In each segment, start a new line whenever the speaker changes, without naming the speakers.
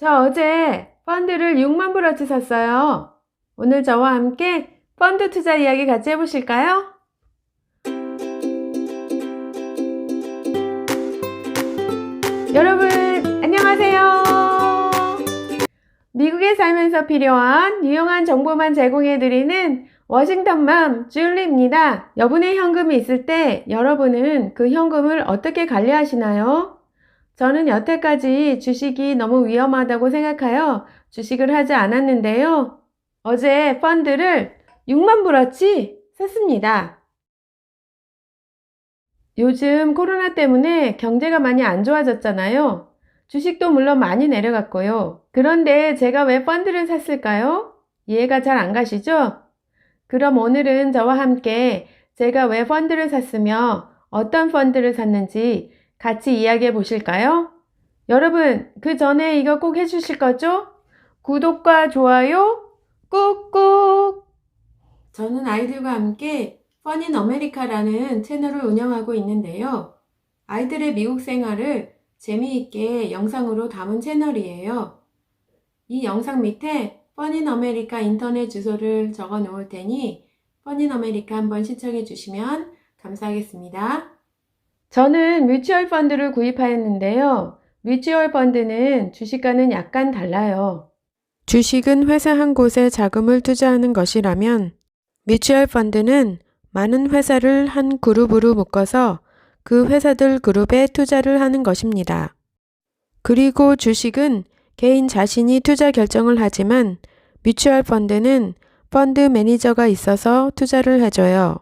저 어제 펀드를 6만 불어치 샀어요. 오늘 저와 함께 펀드 투자 이야기 같이 해보실까요? 여러분, 안녕하세요. 미국에 살면서 필요한 유용한 정보만 제공해드리는 워싱턴맘 줄리입니다. 여분의 현금이 있을 때 여러분은 그 현금을 어떻게 관리하시나요? 저는 여태까지 주식이 너무 위험하다고 생각하여 주식을 하지 않았는데요. 어제 펀드를 6만 불어치 샀습니다. 요즘 코로나 때문에 경제가 많이 안 좋아졌잖아요. 주식도 물론 많이 내려갔고요. 그런데 제가 왜 펀드를 샀을까요? 이해가 잘 안 가시죠? 그럼 오늘은 저와 함께 제가 왜 펀드를 샀으며 어떤 펀드를 샀는지 같이 이야기해 보실까요? 여러분, 그 전에 이거 꼭 해주실 거죠? 구독과 좋아요 꾹꾹! 저는 아이들과 함께 펀인 아메리카라는 채널을 운영하고 있는데요. 아이들의 미국 생활을 재미있게 영상으로 담은 채널이에요. 이 영상 밑에 펀인 아메리카 인터넷 주소를 적어 놓을 테니 펀인 아메리카 한번 시청해 주시면 감사하겠습니다. 저는 뮤추얼 펀드를 구입하였는데요. 뮤추얼 펀드는 주식과는 약간 달라요. 주식은 회사 한 곳에 자금을 투자하는 것이라면 뮤추얼 펀드는 많은 회사를 한 그룹으로 묶어서 그 회사들 그룹에 투자를 하는 것입니다. 그리고 주식은 개인 자신이 투자 결정을 하지만 뮤추얼 펀드는 펀드 매니저가 있어서 투자를 해줘요.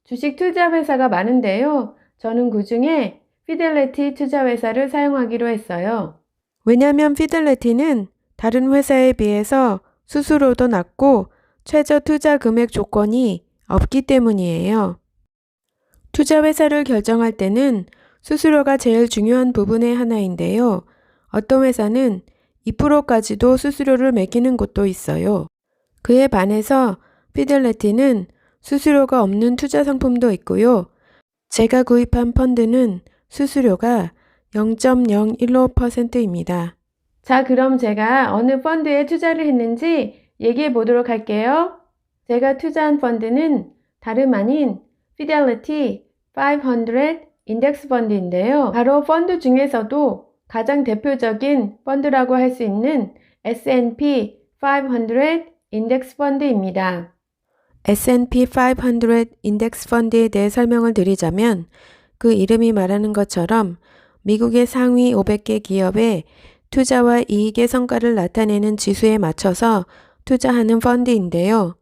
주식 투자 회사가 많은데요. 저는 그 중에 피델리티 투자 회사를 사용하기로 했어요. 왜냐하면 피델리티는 다른 회사에 비해서 수수료도 낮고 최저 투자 금액 조건이 없기 때문이에요. 투자 회사를 결정할 때는 수수료가 제일 중요한 부분의 하나인데요. 어떤 회사는 2%까지도 수수료를 매기는 곳도 있어요. 그에 반해서 피델리티는 수수료가 없는 투자 상품도 있고요. 제가 구입한 펀드는 수수료가 0.015%입니다. 자, 그럼 제가 어느 펀드에 투자를 했는지 얘기해 보도록 할게요. 제가 투자한 펀드는 다름 아닌 피델리티 500 인덱스 펀드인데요. 바로 펀드 중에서도 가장 대표적인 펀드라고 할 수 있는 S&P 500 인덱스 펀드입니다. S&P 500 인덱스 펀드에 대해 설명을 드리자면 그 이름이 말하는 것처럼 미국의 상위 500개 기업의 투자와 이익의 성과를 나타내는 지수에 맞춰서 투자하는 펀드인데요.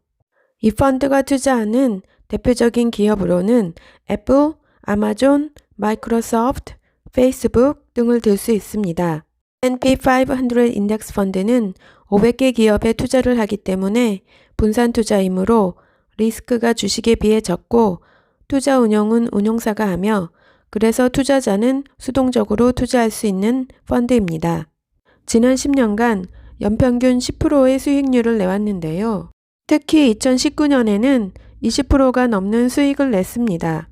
이 펀드가 투자하는 대표적인 기업으로는 애플, 아마존, 마이크로소프트, 페이스북 등을 들 수 있습니다. S&P 500 인덱스 펀드는 500개 기업에 투자를 하기 때문에 분산 투자이므로 리스크가 주식에 비해 적고 투자 운영은 운용사가 하며 그래서 투자자는 수동적으로 투자할 수 있는 펀드입니다. 지난 10년간 연평균 10%의 수익률을 내왔는데요. 특히 2019년에는 20%가 넘는 수익을 냈습니다.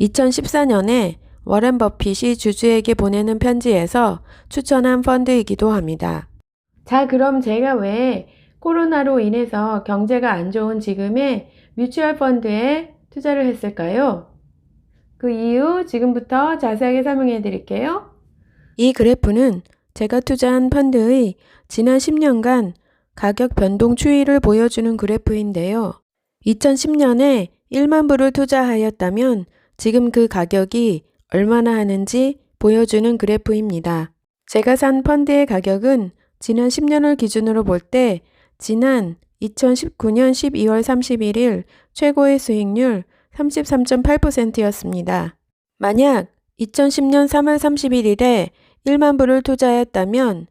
2014년에 워렌 버핏이 주주에게 보내는 편지에서 추천한 펀드이기도 합니다. 자, 그럼 제가 왜 코로나로 인해서 경제가 안 좋은 지금에 뮤추얼 펀드에 투자를 했을까요? 그 이유 지금부터 자세하게 설명해 드릴게요. 이 그래프는 제가 투자한 펀드의 지난 10년간 가격 변동 추이를 보여주는 그래프인데요. 2010년에 1만 불을 투자하였다면 지금 그 가격이 얼마나 하는지 보여주는 그래프입니다. 제가 산 펀드의 가격은 지난 10년을 기준으로 볼 때 지난 2019년 12월 31일 최고의 수익률 33.8%였습니다. 만약 2010년 3월 31일에 1만 불을 투자했다면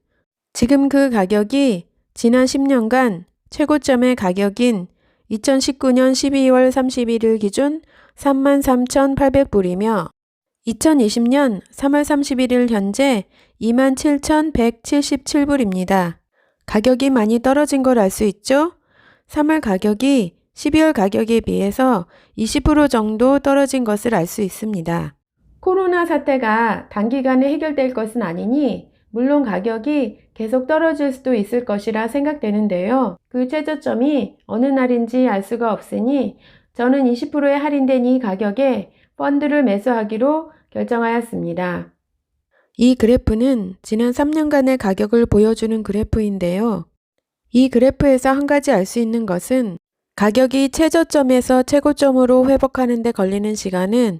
지금 그 가격이 지난 10년간 최고점의 가격인 2019년 12월 31일 기준 33,800불이며 2020년 3월 31일 현재 27,177불입니다. 가격이 많이 떨어진 걸 알 수 있죠? 3월 가격이 12월 가격에 비해서 20% 정도 떨어진 것을 알 수 있습니다. 코로나 사태가 단기간에 해결될 것은 아니니 물론 가격이 계속 떨어질 수도 있을 것이라 생각되는데요. 그 최저점이 어느 날인지 알 수가 없으니 저는 20%의 할인된 이 가격에 펀드를 매수하기로 결정하였습니다. 이 그래프는 지난 3년간의 가격을 보여주는 그래프인데요. 이 그래프에서 한 가지 알 수 있는 것은 가격이 최저점에서 최고점으로 회복하는 데 걸리는 시간은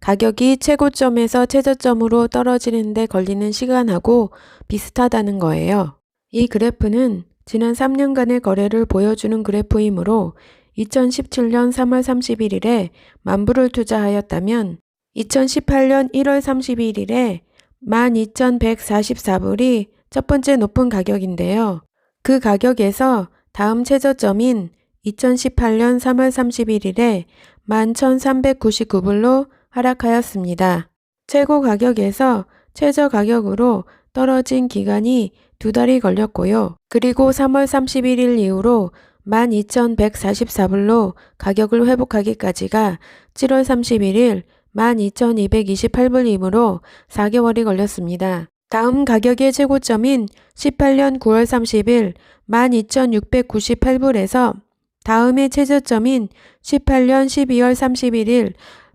가격이 최고점에서 최저점으로 떨어지는 데 걸리는 시간하고 비슷하다는 거예요. 이 그래프는 지난 3년간의 거래를 보여주는 그래프이므로 2017년 3월 31일에 10,000불을 투자하였다면 2018년 1월 31일에 12,144불이 첫 번째 높은 가격인데요. 그 가격에서 다음 최저점인 2018년 3월 31일에 11,399불로 하락하였습니다. 최고 가격에서 최저 가격으로 떨어진 기간이 2달이 걸렸고요. 그리고 3월 31일 이후로 12,144불로 가격을 회복하기까지가 7월 31일 12,228불이므로 4개월이 걸렸습니다. 다음 가격의 최고점인 18년 9월 30일 12,698불에서 다음의 최저점인 18년 12월 31일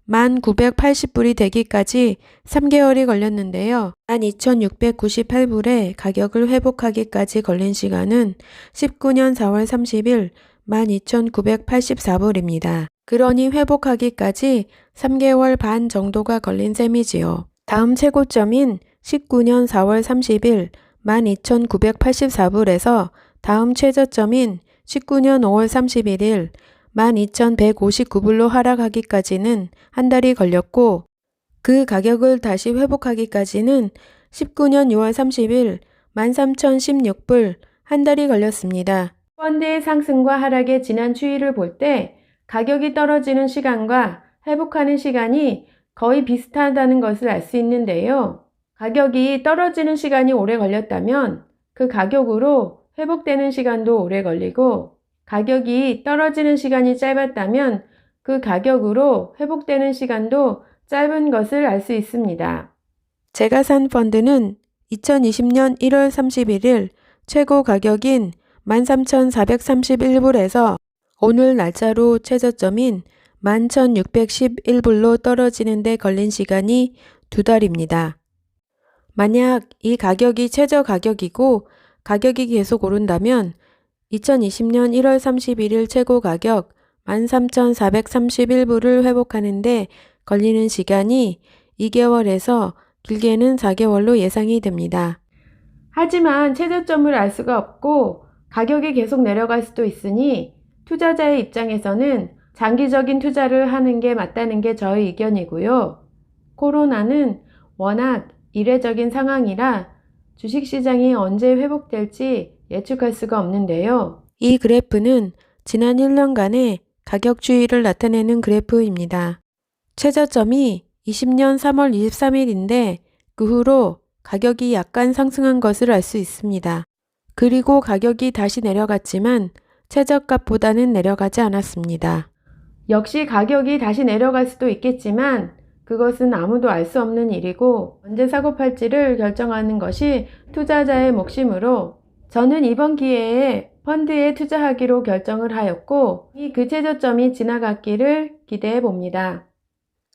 1,980불이 되기까지 3개월이 걸렸는데요. 12,698불의 가격을 회복하기까지 걸린 시간은 19년 4월 30일 12,984불입니다. 그러니 회복하기까지 3개월 반 정도가 걸린 셈이지요. 다음 최고점인 19년 4월 30일 12,984불에서 다음 최저점인 19년 5월 31일 12,159불로 하락하기까지는 한 달이 걸렸고 그 가격을 다시 회복하기까지는 19년 6월 30일 13,016불 한 달이 걸렸습니다. 펀드의 상승과 하락의 지난 추이를 볼 때 가격이 떨어지는 시간과 회복하는 시간이 거의 비슷하다는 것을 알 수 있는데요. 가격이 떨어지는 시간이 오래 걸렸다면 그 가격으로 회복되는 시간도 오래 걸리고 가격이 떨어지는 시간이 짧았다면 그 가격으로 회복되는 시간도 짧은 것을 알 수 있습니다. 제가 산 펀드는 2020년 1월 31일 최고 가격인 13,431불에서 오늘 날짜로 최저점인 11,611불로 떨어지는 데 걸린 시간이 2달입니다. 만약 이 가격이 최저 가격이고 가격이 계속 오른다면 2020년 1월 31일 최고 가격 13,431불을 회복하는 데 걸리는 시간이 2개월에서 길게는 4개월로 예상이 됩니다. 하지만 최저점을 알 수가 없고 가격이 계속 내려갈 수도 있으니 투자자의 입장에서는 장기적인 투자를 하는 게 맞다는 게 저의 의견이고요. 코로나는 워낙 이례적인 상황이라 주식시장이 언제 회복될지 예측할 수가 없는데요. 이 그래프는 지난 1년간의 가격 추이를 나타내는 그래프입니다. 최저점이 20년 3월 23일인데 그 후로 가격이 약간 상승한 것을 알 수 있습니다. 그리고 가격이 다시 내려갔지만 최저값보다는 내려가지 않았습니다. 역시 가격이 다시 내려갈 수도 있겠지만 그것은 아무도 알 수 없는 일이고 언제 사고 팔지를 결정하는 것이 투자자의 몫이므로 저는 이번 기회에 펀드에 투자하기로 결정을 하였고 그 최저점이 지나갔기를 기대해 봅니다.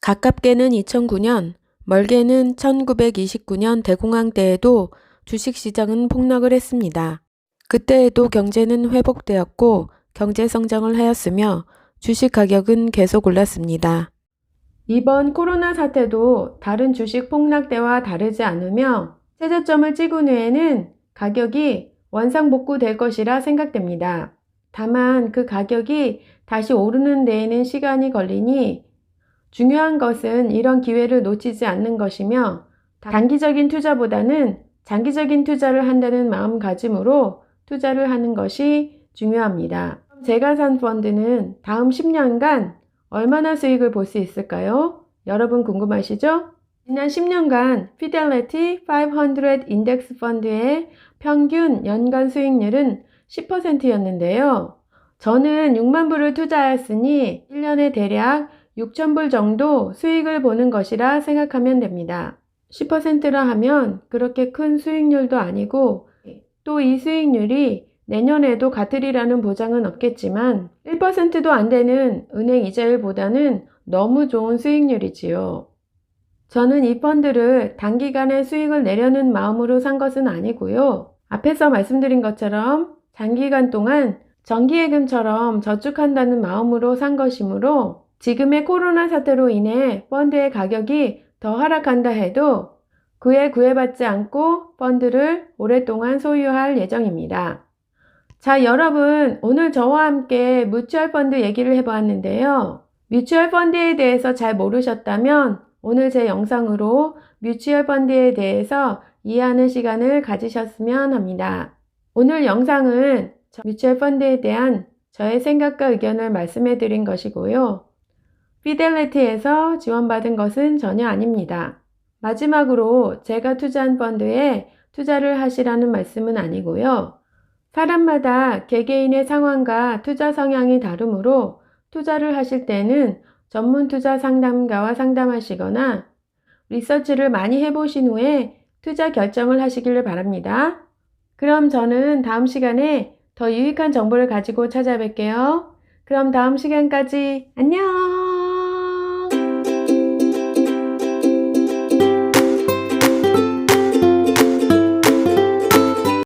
가깝게는 2009년, 멀게는 1929년 대공황 때에도 주식시장은 폭락을 했습니다. 그때에도 경제는 회복되었고 경제 성장을 하였으며 주식 가격은 계속 올랐습니다. 이번 코로나 사태도 다른 주식 폭락 때와 다르지 않으며 최저점을 찍은 후에는 가격이 원상복구될 것이라 생각됩니다. 다만 그 가격이 다시 오르는 데에는 시간이 걸리니 중요한 것은 이런 기회를 놓치지 않는 것이며 단기적인 투자보다는 장기적인 투자를 한다는 마음가짐으로 투자를 하는 것이 중요합니다. 제가 산 펀드는 다음 10년간 얼마나 수익을 볼 수 있을까요? 여러분 궁금하시죠? 지난 10년간 피델리티 500 인덱스 펀드의 평균 연간 수익률은 10%였는데요. 저는 6만 불을 투자하였으니 1년에 대략 6,000불 정도 수익을 보는 것이라 생각하면 됩니다. 10%라 하면 그렇게 큰 수익률도 아니고 또 이 수익률이 내년에도 같으리라는 보장은 없겠지만 1%도 안 되는 은행 이자율보다는 너무 좋은 수익률이지요. 저는 이 펀드를 단기간에 수익을 내려는 마음으로 산 것은 아니고요. 앞에서 말씀드린 것처럼 장기간 동안 정기예금처럼 저축한다는 마음으로 산 것이므로 지금의 코로나 사태로 인해 펀드의 가격이 더 하락한다 해도 그에 구애받지 않고 펀드를 오랫동안 소유할 예정입니다. 자, 여러분, 오늘 저와 함께 뮤추얼 펀드 얘기를 해보았는데요. 뮤추얼 펀드에 대해서 잘 모르셨다면 오늘 제 영상으로 뮤추얼 펀드에 대해서 이해하는 시간을 가지셨으면 합니다. 오늘 영상은 뮤추얼 펀드에 대한 저의 생각과 의견을 말씀해 드린 것이고요. 피델리티에서 지원받은 것은 전혀 아닙니다. 마지막으로 제가 투자한 펀드에 투자를 하시라는 말씀은 아니고요. 사람마다 개개인의 상황과 투자 성향이 다르므로 투자를 하실 때는 전문 투자 상담가와 상담하시거나 리서치를 많이 해보신 후에 투자 결정을 하시기를 바랍니다. 그럼 저는 다음 시간에 더 유익한 정보를 가지고 찾아뵐게요. 그럼 다음 시간까지 안녕!